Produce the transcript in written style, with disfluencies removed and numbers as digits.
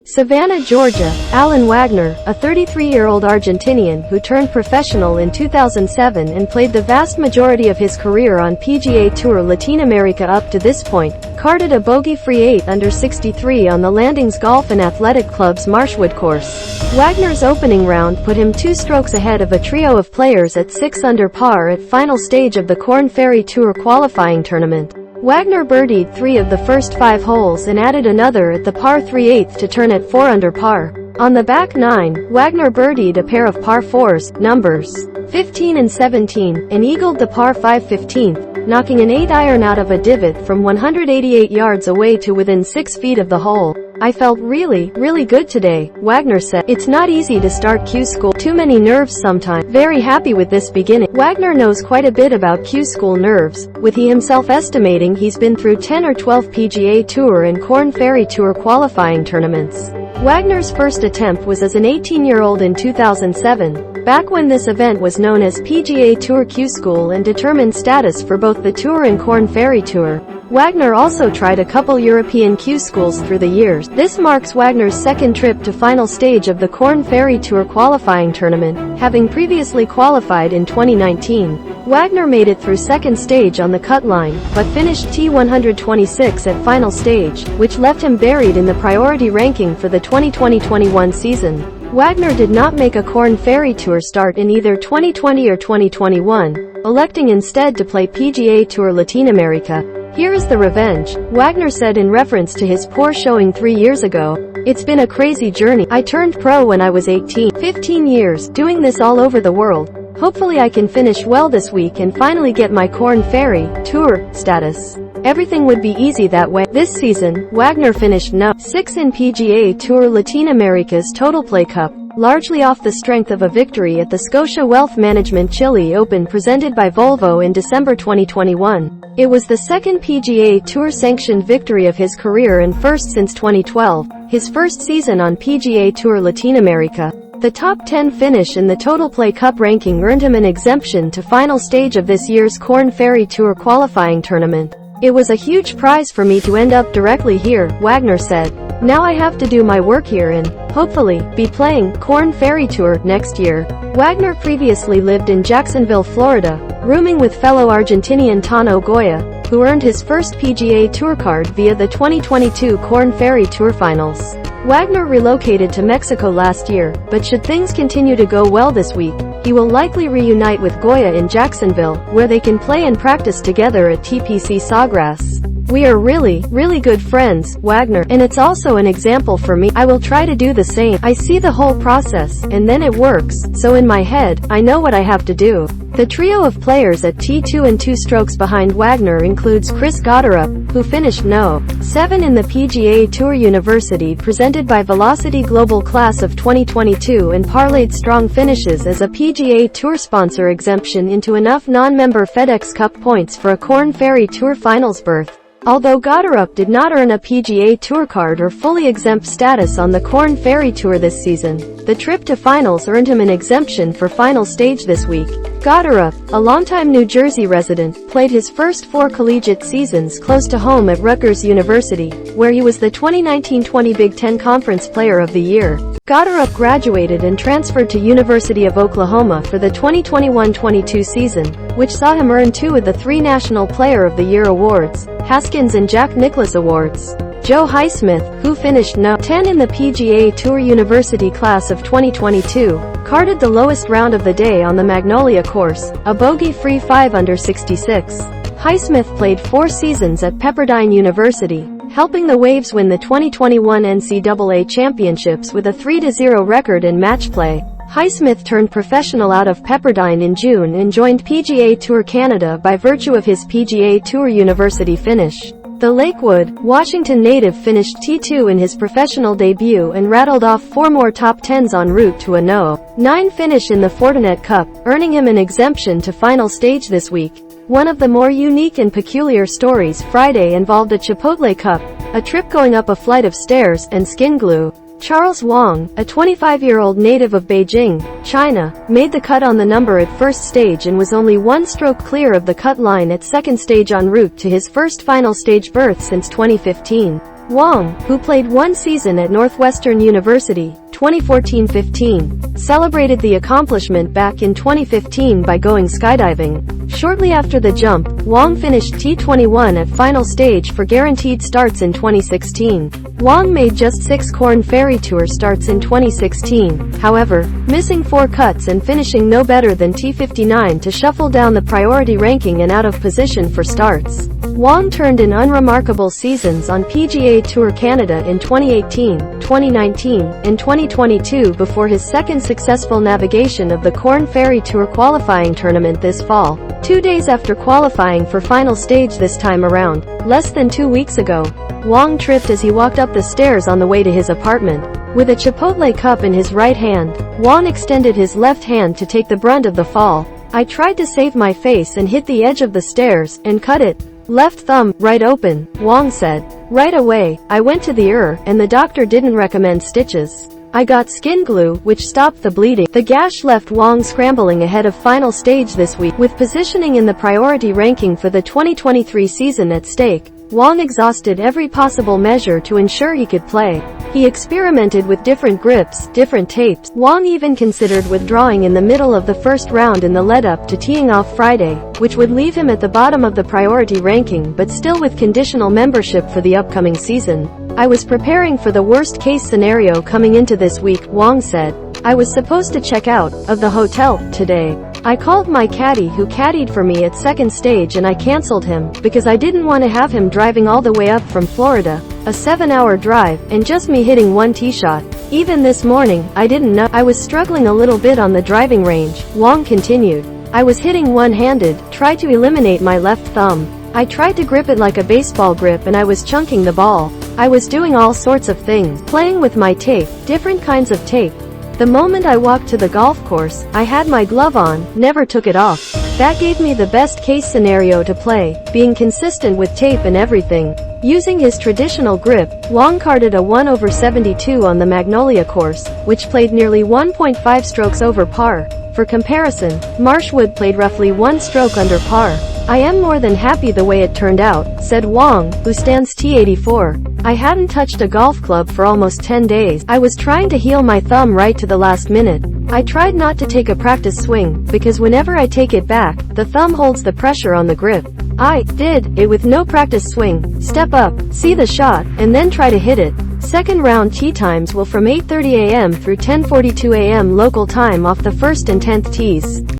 Savannah, Georgia. Alan Wagner, a 33-year-old Argentinian who turned professional in 2007 and played the vast majority of his career on PGA Tour Latin America up to this point, carded a bogey-free 8 under 63 on the Landings Golf and Athletic Club's Marshwood course. Wagner's opening round put him 2 strokes ahead of a trio of players at 6 under par at final stage of the Korn Ferry Tour qualifying tournament. Wagner birdied 3 of the first 5 holes and added another at the par 3/8 to turn at 4 under par. On the back 9, Wagner birdied a pair of par 4s, numbers 15 and 17, and eagled the par 5 15th, knocking an 8-iron out of a divot from 188 yards away to within 6 feet of the hole. "I felt really good today," Wagner said. "It's not easy to start Q School. Too many nerves sometimes. Very happy with this beginning." Wagner knows quite a bit about Q School nerves, with he himself estimating he's been through 10 or 12 PGA Tour and Korn Ferry Tour qualifying tournaments. Wagner's first attempt was as an 18-year-old in 2007, back when this event was known as PGA Tour Q School and determined status for both the Tour and Korn Ferry Tour. Wagner also tried a couple European Q schools through the years. This marks Wagner's second trip to final stage of the Korn Ferry Tour qualifying tournament, having previously qualified in 2019. Wagner made it through second stage on the cut line, but finished T126 at final stage, which left him buried in the priority ranking for the 2020-21 season. Wagner did not make a Korn Ferry Tour start in either 2020 or 2021, electing instead to play PGA Tour Latin America. "Here is the revenge," Wagner said in reference to his poor showing 3 years ago. "It's been a crazy journey. I turned pro when I was 18. 15 years, doing this all over the world. Hopefully I can finish well this week and finally get my Korn Ferry Tour status. Everything would be easy that way." This season, Wagner finished No. 6 in PGA Tour Latin America's Total Play Cup, largely off the strength of a victory at the Scotia Wealth Management Chile Open presented by Volvo in December 2021. It was the second PGA Tour-sanctioned victory of his career and first since 2012, his first season on PGA Tour Latin America. The top 10 finish in the Total Play Cup ranking earned him an exemption to final stage of this year's Korn Ferry Tour qualifying tournament. "It was a huge prize for me to end up directly here," Wagner said. "Now I have to do my work here and, hopefully, be playing Korn Ferry Tour next year." Wagner previously lived in Jacksonville, Florida, rooming with fellow Argentinian Tano Goya, who earned his first PGA Tour card via the 2022 Korn Ferry Tour Finals. Wagner relocated to Mexico last year, but should things continue to go well this week, he will likely reunite with Goya in Jacksonville, where they can play and practice together at TPC Sawgrass. "We are really good friends," Wagner, "and it's also an example for me. I will try to do the same. I see the whole process, and then it works, so in my head, I know what I have to do." The trio of players at T2 and 2 strokes behind Wagner includes Chris Gotterup, who finished No. 7 in the PGA Tour University presented by Velocity Global Class of 2022 and parlayed strong finishes as a PGA Tour sponsor exemption into enough non-member FedEx Cup points for a Korn Ferry Tour Finals berth. Although Gotterup did not earn a PGA Tour card or fully exempt status on the Korn Ferry Tour this season, the trip to finals earned him an exemption for final stage this week. Gotterup, a longtime New Jersey resident, played his first 4 collegiate seasons close to home at Rutgers University, where he was the 2019-20 Big Ten Conference Player of the Year. Gotterup graduated and transferred to University of Oklahoma for the 2021-22 season, which saw him earn 2 of the 3 National Player of the Year awards, Haskins and Jack Nicklaus Awards. Joe Highsmith, who finished No. 10 in the PGA Tour University class of 2022, carded the lowest round of the day on the Magnolia course, a bogey-free 5 under 66. Highsmith played 4 seasons at Pepperdine University, helping the Waves win the 2021 NCAA Championships with a 3-0 record in match play. Highsmith turned professional out of Pepperdine in June and joined PGA Tour Canada by virtue of his PGA Tour University finish. The Lakewood, Washington native finished T2 in his professional debut and rattled off 4 more top 10s en route to a No. 9 finish in the Fortinet Cup, earning him an exemption to final stage this week. One of the more unique and peculiar stories Friday involved a Chipotle Cup, a trip going up a flight of stairs, and skin glue. Charles Wang, a 25-year-old native of Beijing, China, made the cut on the number at first stage and was only 1 stroke clear of the cut line at second stage en route to his first final stage berth since 2015. Wang, who played one season at Northwestern University, 2014-15, celebrated the accomplishment back in 2015 by going skydiving. Shortly after the jump, Wang finished T21 at final stage for guaranteed starts in 2016. Wang made just 6 Korn Ferry Tour starts in 2016, however, missing 4 cuts and finishing no better than T59 to shuffle down the priority ranking and out of position for starts. Wang turned in unremarkable seasons on PGA Tour Canada in 2018, 2019, and 2022 before his second successful navigation of the Korn Ferry Tour qualifying tournament this fall. 2 days after qualifying for final stage this time around, less than 2 weeks ago, Wang tripped as he walked up the stairs on the way to his apartment. With a Chipotle cup in his right hand, Wang extended his left hand to take the brunt of the fall. "I tried to save my face and hit the edge of the stairs, and cut it. Left thumb, right open," Wang said. "Right away, I went to the and the doctor didn't recommend stitches. I got skin glue, which stopped the bleeding." The gash left Wang scrambling ahead of final stage this week. With positioning in the priority ranking for the 2023 season at stake, Wang exhausted every possible measure to ensure he could play. He experimented with different grips, different tapes. Wang even considered withdrawing in the middle of the first round in the lead-up to teeing off Friday, which would leave him at the bottom of the priority ranking but still with conditional membership for the upcoming season. "I was preparing for the worst-case scenario coming into this week," Wang said. "I was supposed to check out of the hotel today. I called my caddy who caddied for me at second stage and I cancelled him, because I didn't want to have him driving all the way up from Florida, a 7-hour drive, and just me hitting one tee shot. Even this morning, I didn't know. I was struggling a little bit on the driving range," Wang continued. "I was hitting one-handed, tried to eliminate my left thumb. I tried to grip it like a baseball grip and I was chunking the ball. I was doing all sorts of things, playing with my tape, different kinds of tape. The moment I walked to the golf course, I had my glove on, never took it off. That gave me the best case scenario to play, being consistent with tape and everything." Using his traditional grip, Wang carded a 1/72 on the Magnolia course, which played nearly 1.5 strokes over par. For comparison, Marshwood played roughly 1 stroke under par. "I am more than happy the way it turned out," said Wang, who stands T84. "I hadn't touched a golf club for almost 10 days. I was trying to heal my thumb right to the last minute. I tried not to take a practice swing, because whenever I take it back, the thumb holds the pressure on the grip. I did it with no practice swing. Step up, see the shot, and then try to hit it." Second round tee times will from 8:30 a.m. through 10:42 a.m. local time off the 1st and 10th tees.